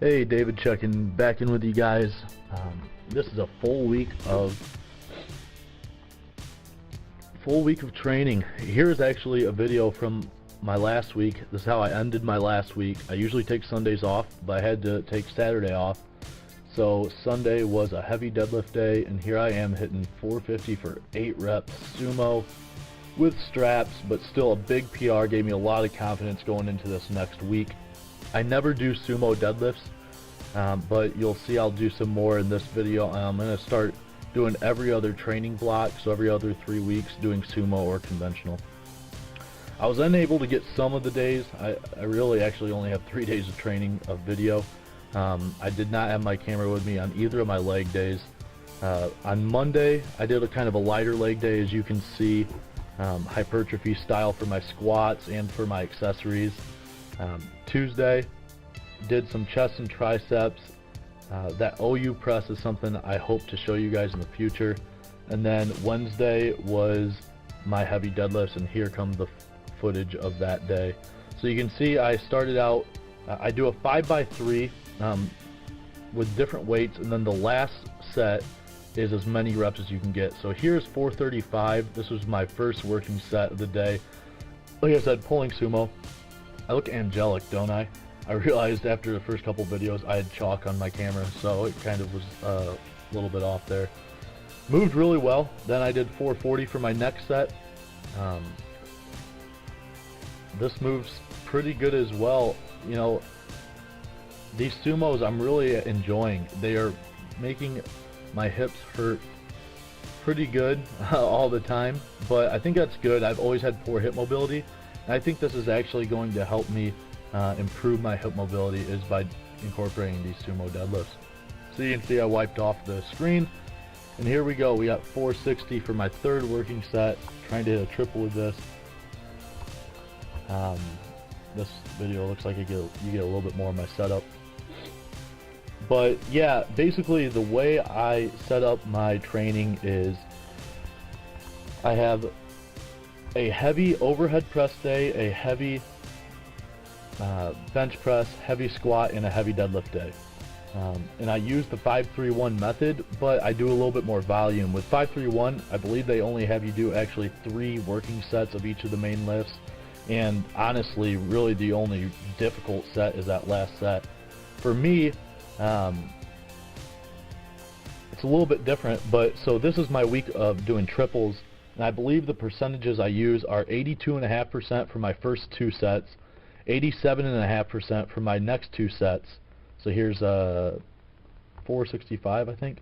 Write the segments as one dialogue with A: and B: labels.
A: Hey, David checking back in with you guys. This is a full week of training. Here is actually a video from my last week. This is how I ended my last week. I usually take Sundays off, but I had to take Saturday off. So Sunday was a heavy deadlift day, and here I am hitting 450 for 8 reps sumo with straps, but still a big PR. Gave me a lot of confidence going into this next week. I never do sumo deadlifts, but you'll see I'll do some more in this video. I'm going to start doing every other training block, so every other 3 weeks doing sumo or conventional. I was unable to get some of the days. I really actually only have 3 days of training of video. I did not have my camera with me on either of my leg days. On Monday, I did a kind of a lighter leg day, as you can see, hypertrophy style for my squats and for my accessories. Tuesday, did some chest and triceps. That OU press is something I hope to show you guys in the future. And then Wednesday was my heavy deadlifts, and here comes the footage of that day. So you can see I started out, I do a 5x3 with different weights, and then the last set is as many reps as you can get. So here's 435. This was my first working set of the day. Like I said, pulling sumo. I look angelic, don't I? I realized after the first couple videos I had chalk on my camera, so it kind of was a little bit off there. Moved really well. Then I did 440 for my next set. This moves pretty good as well. You know, these sumos I'm really enjoying. They are making my hips hurt pretty good all the time, but I think that's good. I've always had poor hip mobility, and I think this is actually going to help me improve my hip mobility, is by incorporating these sumo deadlifts. So you can see I wiped off the screen, and here we go. We got 460 for my third working set, trying to hit a triple with this. This video looks like you get a little bit more of my setup. But yeah, basically the way I set up my training is I have a heavy overhead press day, a heavy bench press, heavy squat, and a heavy deadlift day. And I use the 5-3-1 method, but I do a little bit more volume. With 5-3-1, I believe they only have you do actually 3 working sets of each of the main lifts. And honestly, really the only difficult set is that last set. For me, it's a little bit different, but so this is my week of doing triples, and I believe the percentages I use are 82.5% for my first 2 sets, 87.5% for my next 2 sets. So here's 465, I think,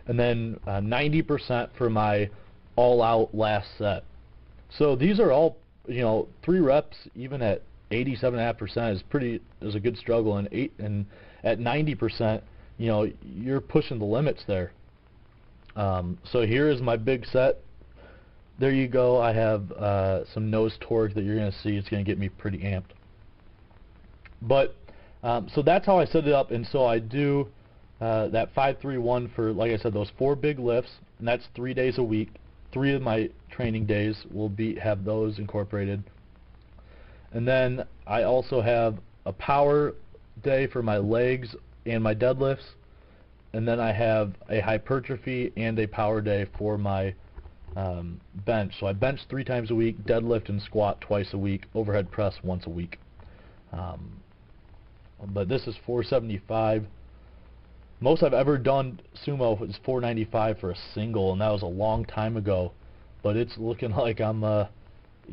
A: and then 90% for my all-out last set. So these are all, you know, 3 reps even at 87.5% is a good struggle, and at 90%, you know, you're pushing the limits there. So here is my big set. There you go. I have some nose torque that you're going to see. It's going to get me pretty amped. But so that's how I set it up, and so I do that 5-3-1 for, like I said, those 4 big lifts, and that's 3 days a week. 3 of my training days will have those incorporated. And then I also have a power day for my legs and my deadlifts, and then I have a hypertrophy and a power day for my bench. So I bench 3 times a week, deadlift and squat twice a week, overhead press once a week. But this is 475. Most I've ever done sumo is 495 for a single, and that was a long time ago. But it's looking like I'm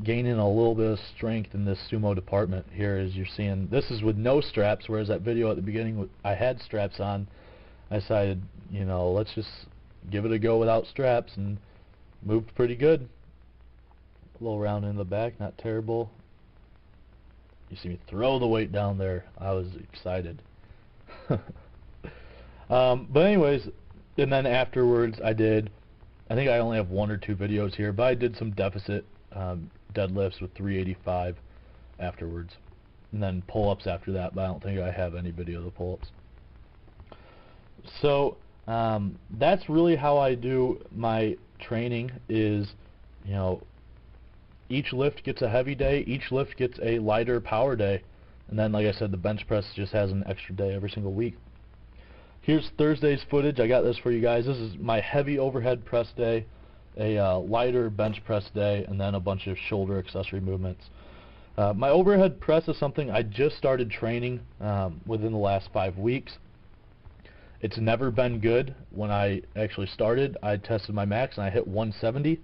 A: gaining a little bit of strength in this sumo department here, as you're seeing. This is with no straps, whereas that video at the beginning I had straps on. I decided, you know, let's just give it a go without straps, and moved pretty good. A little round in the back, not terrible. You see me throw the weight down there. I was excited. But anyways, and then afterwards I think I only have 1 or 2 videos here, but I did some deficit deadlifts with 385 afterwards, and then pull-ups after that, but I don't think I have any video of the pull-ups. So that's really how I do my training, is, you know, each lift gets a heavy day, each lift gets a lighter power day. And then, like I said, the bench press just has an extra day every single week. Here's Thursday's footage. I got this for you guys. This is my heavy overhead press day, a lighter bench press day, and then a bunch of shoulder accessory movements. My overhead press is something I just started training within the last 5 weeks. It's never been good. When I actually started, I tested my max and I hit 170.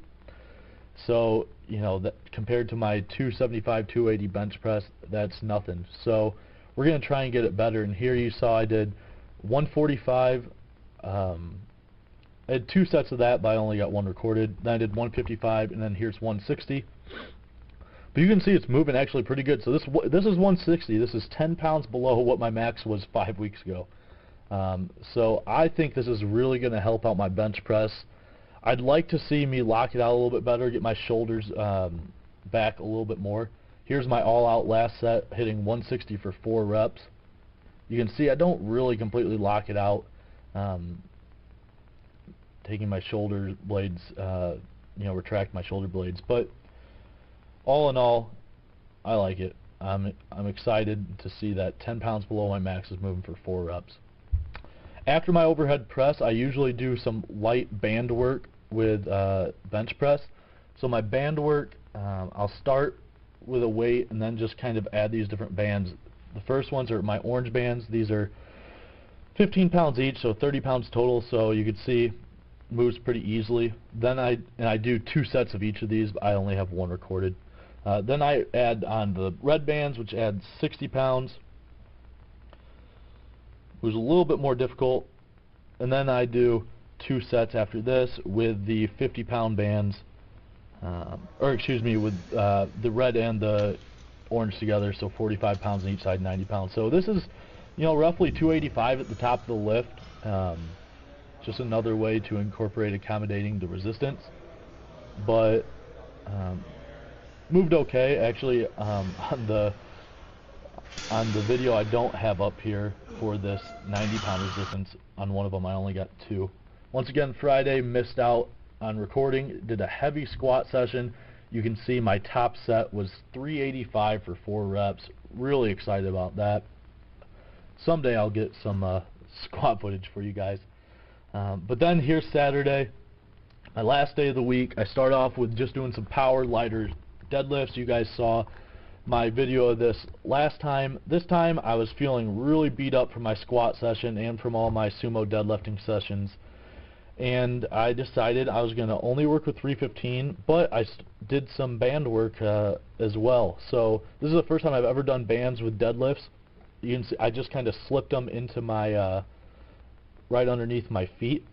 A: So, you know, that compared to my 275, 280 bench press, that's nothing. So we're going to try and get it better. And here you saw I did 145. I had 2 sets of that, but I only got 1 recorded. Then I did 155, and then here's 160. But you can see it's moving actually pretty good. So this is 160. This is 10 pounds below what my max was 5 weeks ago. So I think this is really going to help out my bench press. I'd like to see me lock it out a little bit better, get my shoulders back a little bit more. Here's my all-out last set, hitting 160 for 4 reps. You can see I don't really completely lock it out. Taking my shoulder blades, retract my shoulder blades. But all in all, I like it. I'm excited to see that 10 pounds below my max is moving for 4 reps. After my overhead press, I usually do some light band work with bench press. So my band work, I'll start with a weight and then just kind of add these different bands. The first ones are my orange bands. These are 15 pounds each, so 30 pounds total. So you can see moves pretty easily. Then I do 2 sets of each of these, but I only have 1 recorded. Then I add on the red bands, which adds 60 pounds. It was a little bit more difficult. And then I do 2 sets after this with the 50-pound bands, with the red and the orange together, so 45 pounds on each side, 90 pounds. So this is, roughly 285 at the top of the lift. Just another way to incorporate accommodating the resistance. But moved okay. Actually, on the video I don't have up here for this 90-pound resistance, on one of them I only got 2. Once again, Friday, missed out on recording. Did a heavy squat session. You can see my top set was 385 for 4 reps. Really excited about that. Someday I'll get some squat footage for you guys. But then here's Saturday, my last day of the week. I start off with just doing some power lighter deadlifts. You guys saw my video of this last time. This time I was feeling really beat up from my squat session and from all my sumo deadlifting sessions, and I decided I was going to only work with 315, but I did some band work as well. So this is the first time I've ever done bands with deadlifts. You can see I just kind of slipped them into my right underneath my feet,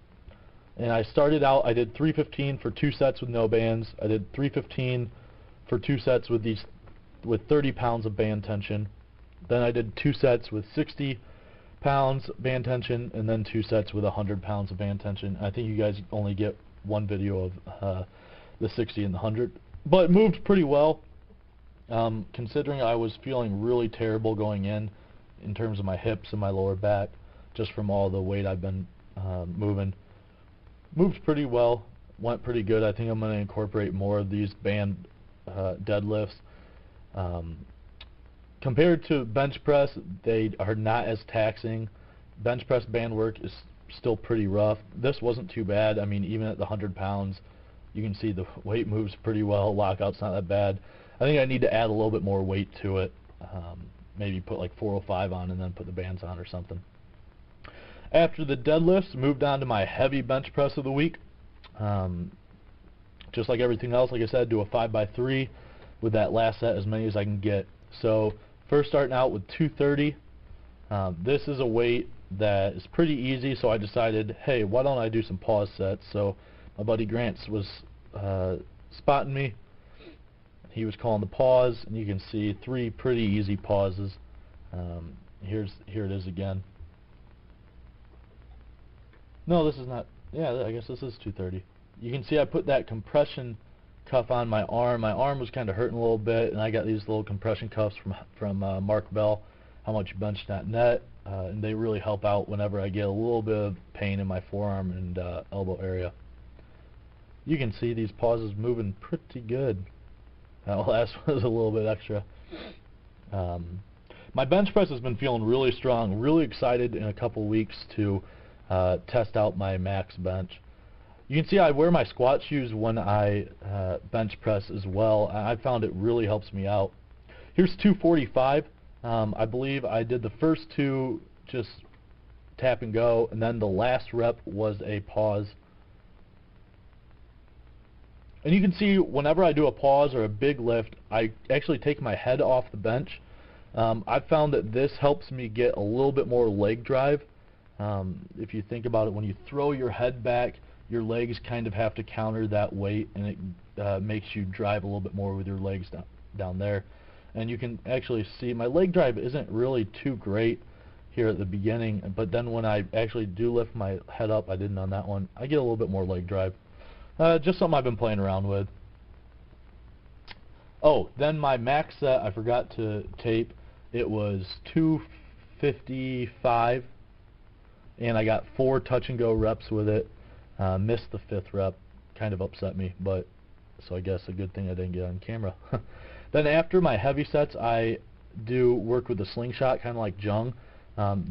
A: and I started out, I did 315 for 2 sets with no bands. I did 315 for 2 sets with 30 pounds of band tension. Then I did 2 sets with 60 pounds band tension, and then 2 sets with 100 pounds of band tension. I think you guys only get 1 video of the 60 and the 100, but it moved pretty well, considering I was feeling really terrible going in terms of my hips and my lower back, just from all the weight I've been moving. Moved pretty well, went pretty good. I think I'm going to incorporate more of these band deadlifts. Compared to bench press, they are not as taxing. Bench press band work is still pretty rough. This wasn't too bad. I mean, even at the 100 pounds, you can see the weight moves pretty well. Lockout's not that bad. I think I need to add a little bit more weight to it. Maybe put like 405 on and then put the bands on or something. After the deadlifts, moved on to my heavy bench press of the week. Just like everything else, like I said, do a 5x3 with that last set, as many as I can get. So first starting out with 230. This is a weight that is pretty easy, so I decided, hey, why don't I do some pause sets? So my buddy Grants was spotting me. He was calling the pause, and you can see 3 pretty easy pauses. Here it is again. No, this is not. Yeah, I guess this is 230. You can see I put that compression cuff on my arm. My arm was kind of hurting a little bit, and I got these little compression cuffs from Mark Bell, howmuchbench.net, and they really help out whenever I get a little bit of pain in my forearm and elbow area. You can see these pauses moving pretty good. That last one was a little bit extra. My bench press has been feeling really strong. Really excited in a couple weeks to test out my max bench. You can see I wear my squat shoes when I bench press as well. I found it really helps me out. Here's 245. I believe I did the first two just tap and go, and then the last rep was a pause. And you can see whenever I do a pause or a big lift, I actually take my head off the bench. I've found that this helps me get a little bit more leg drive. If you think about it, when you throw your head back, your legs kind of have to counter that weight, and it makes you drive a little bit more with your legs down there. And you can actually see my leg drive isn't really too great here at the beginning, but then when I actually do lift my head up, I didn't on that one, I get a little bit more leg drive. Just something I've been playing around with. Oh, then my max set, I forgot to tape. It was 255, and I got 4 touch and go reps with it. Missed the 5th rep, kind of upset me, but so I guess a good thing I didn't get on camera. Then after my heavy sets, I do work with the slingshot, kind of like Jung.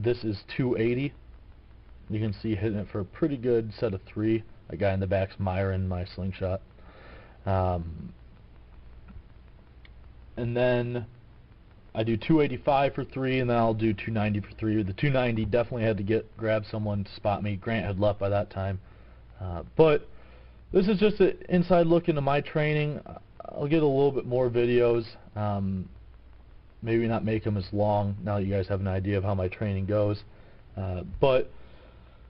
A: This is 280. You can see hitting it for a pretty good set of 3. A guy in the back's miring my slingshot. And then I do 285 for 3, and then I'll do 290 for 3. The 290 definitely had to grab someone to spot me. Grant had left by that time. But this is just an inside look into my training. I'll get a little bit more videos. Maybe not make them as long now that you guys have an idea of how my training goes. But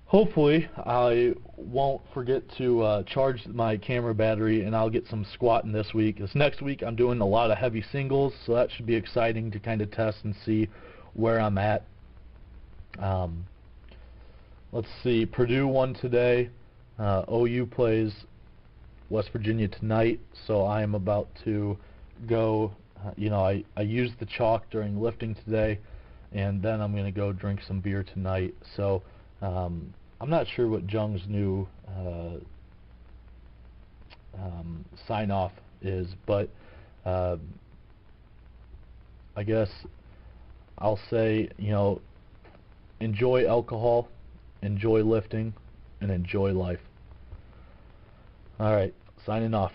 A: hopefully I won't forget to charge my camera battery, and I'll get some squatting this week. This next week I'm doing a lot of heavy singles, so that should be exciting to kind of test and see where I'm at. Let's see, Purdue won today. OU plays West Virginia tonight, so I am about to go. I used the chalk during lifting today, and then I'm going to go drink some beer tonight. So I'm not sure what Jung's new sign-off is, but I guess I'll say, enjoy alcohol, enjoy lifting, and enjoy life. All right, signing off.